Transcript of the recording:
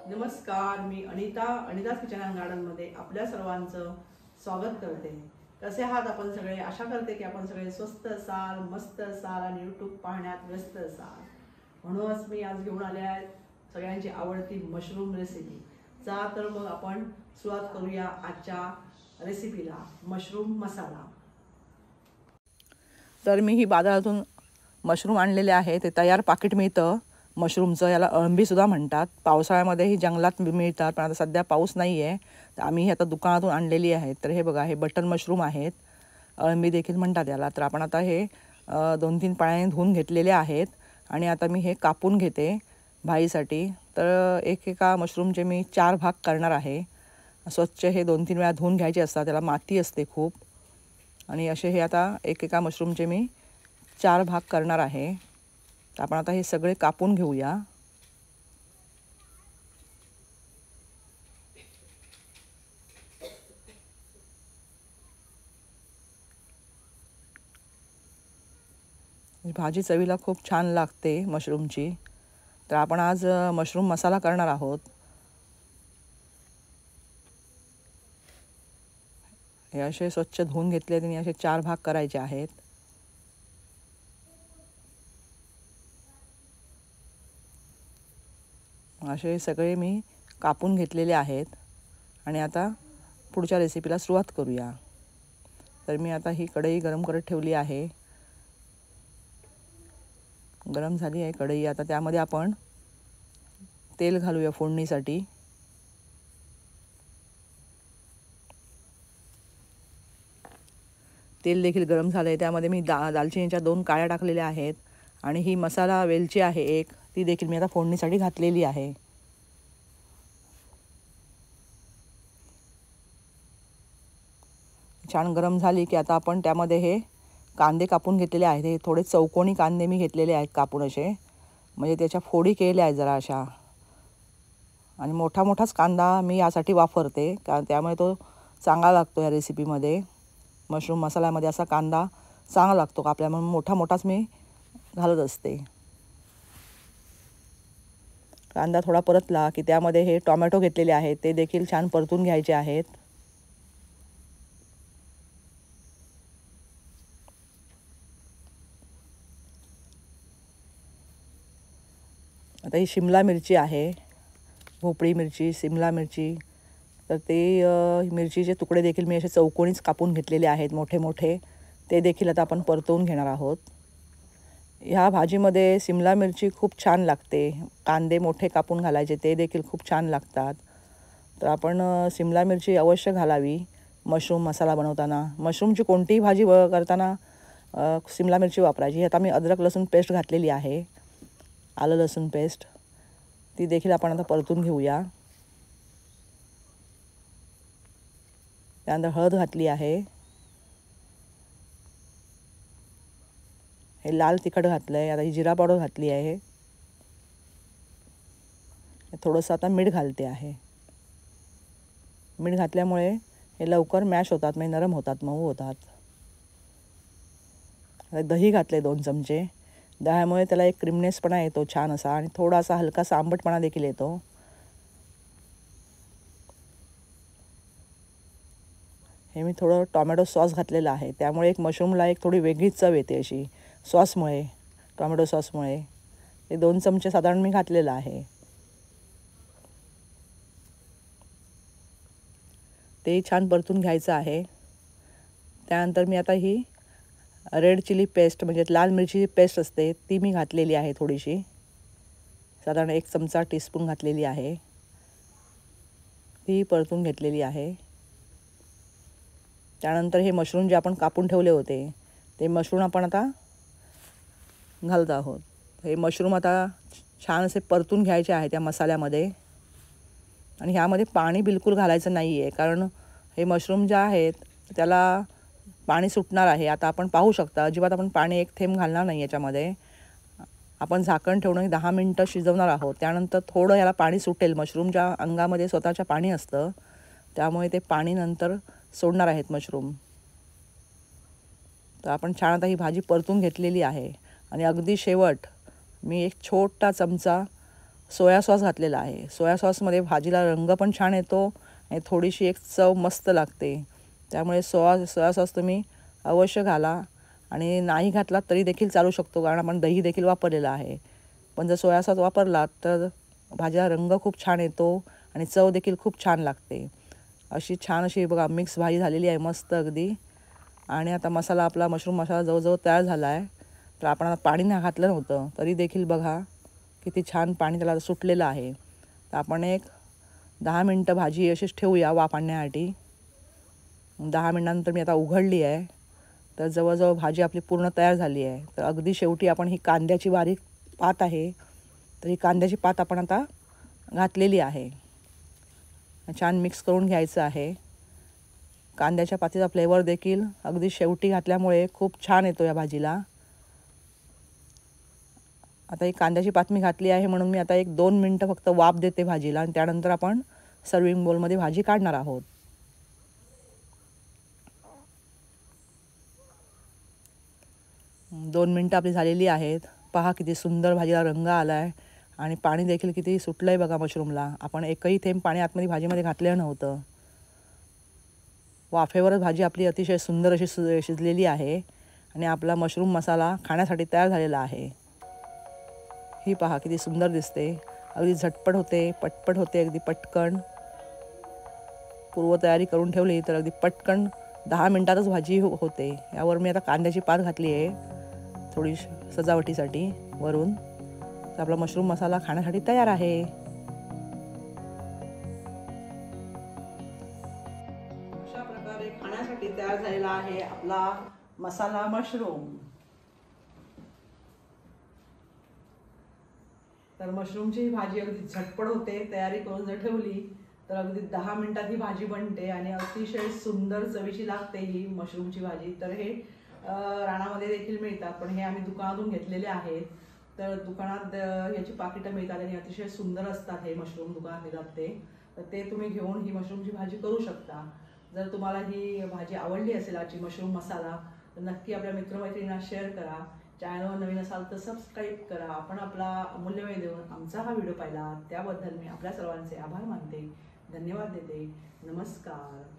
नमस्कार, मी Anita's kitchen and गार्डनमध्ये आपल्या सर्वांचं स्वागत करते. कसे आहात आपण सगळे? आशा करते की आपण सगळे स्वस्त असाल, मस्त असाल आणि यूट्यूब पाहण्यात व्यस्त असाल. म्हणूनच मी आज घेऊन आले आहे सगळ्यांची आवडती मशरूम रेसिपी. तर मग आपण सुरुवात करूया आजच्या रेसिपीला, मशरूम मसाला. तर मी ही बाजारातून मशरूम आणलेले आहे. ते तयार पाकिट मिळतं मशरूमचं, याला अळंबीसुद्धा म्हणतात. पावसाळ्यामध्ये ही जंगलात मिळतात, पण आता सध्या पाऊस नाही आहे, तर आम्ही ही आता दुकानातून आणलेली आहेत. तर हे बघा, हे बटन मशरूम आहेत, अळंबी देखील म्हणतात याला. तर आपण आता हे 2-3 पाण्याने धुवून घेतलेले आहेत आणि आता मी हे कापून घेते भाजीसाठी. तर एकेका मशरूमचे मी 4 भाग करणार आहे. स्वच्छ हे 2-3 वेळा धुवून घ्यायचे असतात, त्याला माती असते खूप. आणि असे हे आता एकेका मशरूमचे मी 4 भाग करणार आहे. तर आपण आता हे सगळे कापून घेऊया. भाजी चवीला खूप छान लागते मशरूमची. तर आपण आज मशरूम मसाला करणार आहोत. हे असे स्वच्छ धुवून घेतले आणि असे 4 भाग करायचे आहेत. असे सगळे मी कापून घेतलेले आहेत आणि आता पुढच्या रेसिपीला सुरुवात करूया. तर मी आता ही कढई गरम करत ठेवली आहे. गरम झाली आहे कढई. आता त्यामध्ये आपण तेल घालूया फोडणीसाठी. तेल देखील गरम झालं आहे. त्यामध्ये मी दालचिनीच्या 2 काळ्या टाकलेल्या आहेत आणि ही मसाला वेलची आहे एक, ती देखील मी आता फोडणीसाठी घातलेली आहे. छान गरम झाली की आता आपण त्यामध्ये हे कांदे कापून घेतलेले आहेत. हे थोडे चौकोनी कांदे मी घेतलेले आहेत कापून असे, म्हणजे त्याच्या फोडी केलेल्या आहेत जरा अशा. आणि मोठाच कांदा मी यासाठी वापरते, कारण त्यामुळे तो चांगला लागतो या रेसिपीमध्ये. मशरूम मसाल्यामध्ये असा कांदा चांगला लागतो का आपल्या, म्हणून मोठाच मी घालत असते. कांदा थोडा परतला की त्यामध्ये हे टोमॅटो घेतलेले आहेत, ते देखील छान परतून घ्यायचे आहेत. आता ही शिमला मिरची आहे, भोपळी मिरची, शिमला मिरची. तर ते मिरचीचे तुकडे देखील मी असे चौकोनीच कापून घेतलेले आहेत मोठे. ते देखील आता आपण परतवून घेणार आहोत. ह्या भाजीमध्ये शिमला मिरची खूप छान लागते. कांदे मोठे कापून घालायचे, ते देखील खूप छान लागतात. तर आपण शिमला मिरची अवश्य घालावी मशरूम मसाला बनवताना. मशरूमची कोणतीही भाजी करताना शिमला मिरची वापरायची. आता मी अद्रक लसूण पेस्ट घातलेली आहे, आलं लसूण पेस्ट, ती देखील आपण आता परतून घेऊया. त्यानंतर हळद घातली आहे, हे लाल तिखट घातलं आहे. आता ही जिरा पावडर घातली आहे. थोडंसं आता मीठ घालते आहे. मीठ घातल्यामुळे हे लवकर मॅश होतात, म्हणजे नरम होतात, मऊ होतात. आता दही घातले 2 चमचे. दह्यामुळे त्याला एक क्रीमनेसपणा येतो छान असा, आणि थोडासा हलकासा आंबटपणा देखील येतो. हे मी थोडं टोमॅटो सॉस घातलेला आहे, त्यामुळे एक मशरूमला एक थोडी वेगळीच चव येते अशी सॉसमुळे, टोमॅटो सॉसमुळे. ते 2 चमचे साधारण मी घातलेलं आहे. ते छान परतून घ्यायचं आहे. त्यानंतर मी आता ही रेड चिली पेस्ट, म्हणजे लाल मिरचीची पेस्ट असते, ती मी घातलेली आहे थोडीशी, साधारण 1 चमचा टीस्पून घातलेली आहे. ती परतून घेतलेली आहे. त्यानंतर हे मशरूम जे आपण कापून ठेवले होते, ते मशरूम आपण आता घालत आहोत. हे मशरूम आता छान असे परतून घ्यायचे आहे त्या मसाल्यामध्ये. आणि ह्यामध्ये पाणी बिलकुल घालायचं नाही आहे, कारण हे मशरूम जे आहेत त्याला पाणी सुटणार आहे. आता आपण पाहू शकता, अजिबात आपण पाणी एक थेंब घालणार नाही याच्यामध्ये. आपण झाकण ठेवून 10 मिनटं शिजवणार आहोत. त्यानंतर थोडं याला पाणी सुटेल. मशरूमच्या अंगामध्ये स्वतःच्या पाणी असतं, त्यामुळे ते पाणी नंतर सोडणार आहेत मशरूम. तर आपण छान आता ही भाजी परतून घेतलेली आहे. आणि अगदी शेवट मी एक छोटा चमचा सोया सॉस घातलेला आहे. सोया सॉसमध्ये भाजीला रंग पण छान येतो आणि थोडीशी एक चव मस्त लागते. त्यामुळे सोया सॉस तुम्ही अवश्य घाला आणि नाही घातलात तरी देखील चालू शकतो, कारण आपण दही देखील वापरलेला आहे. पण जर सोया सॉस वापरलात तर भाजीला रंग खूप छान येतो आणि चव देखील खूप छान लागते. अशी छान अशी बघा मिक्स भाजी झालेली आहे मस्त अगदी. आणि आता मसाला आपला मशरूम मसाला जवळजवळ तयार झाला आहे. तर आपण आता पाणी नाही घातलं नव्हतं तरी देखील बघा किती छान पाणी त्याला सुटलेलं आहे. तर आपण एक 10 मिनटं भाजी अशीच ठेवूया वाफ आणण्यासाठी. 10 मिनटानंतर मी आता उघडली आहे. तर जवळजवळ भाजी आपली पूर्ण तयार झाली आहे. तर अगदी शेवटी आपण ही कांद्याची बारीक पात आहे, तर ही कांद्याची पात आपण आता घातलेली आहे. छान मिक्स करून घ्यायचं आहे. कांद्याच्या पातीचा फ्लेवर देखील अगदी शेवटी घातल्यामुळे खूप छान येतो या भाजीला. आता ही कांद्याची पात मी घातली आहे म्हणून मी आता एक 2 मिनटं फक्त वाफ देते भाजीला आणि त्यानंतर आपण सर्विंग बोलमध्ये भाजी काढणार आहोत. 2 मिनटं आपली झालेली आहेत. पहा किती सुंदर भाजीला रंग आला आहे आणि पाणी देखील किती सुटलं आहे बघा मशरूमला. आपण एकही थेंब पाणी आतमध्ये भाजीमध्ये घातलेलं नव्हतं. वाफेवरच भाजी आपली अतिशय सुंदर अशी शिजलेली आहे आणि आपला मशरूम मसाला खाण्यासाठी तयार झालेला आहे. ही पहा किती सुंदर दिसते. अगदी झटपट होते, पटपट होते, अगदी पटकन. पूर्वतयारी करून ठेवली तर अगदी पटकन 10 मिनटातच भाजी होते. यावर मी आता कांद्याची पात घातली आहे थोडी सजावटीसाठी वरून. तर आपला मशरूम मसाला खाण्यासाठी तयार आहे. अशा प्रकारे खाण्यासाठी तयार झालेला आहे आपला मसाला मशरूम. तर मशरूमची भाजी अगदी झटपट होते. तयारी करून जर ठेवली तर अगदी 10 मिनिटात ही भाजी बनते आणि अतिशय सुंदर चवीची लागते ही मशरूमची भाजी. तर हे रानामध्ये देखील मिळतात, पण हे आम्ही दुकानातून घेतलेले आहेत. तर दुकानात ह्याची पाकिटं मिळतात आणि अतिशय सुंदर असतात हे मशरूम दुकानात मिळतात तर ते तुम्ही घेऊन ही मशरूमची भाजी करू शकता. जर तुम्हाला ही भाजी आवडली असेल आजची मशरूम मसाला तर नक्की आपल्या मित्रमैत्रिणींना शेअर करा. चॅनलवर नवीन असाल तर सबस्क्राईब करा. आपण आपला अमूल्य वेळ देऊन आमचा हा व्हिडिओ पाहिला त्याबद्दल मी आपल्या सर्वांचे आभार मानते. धन्यवाद देते. नमस्कार.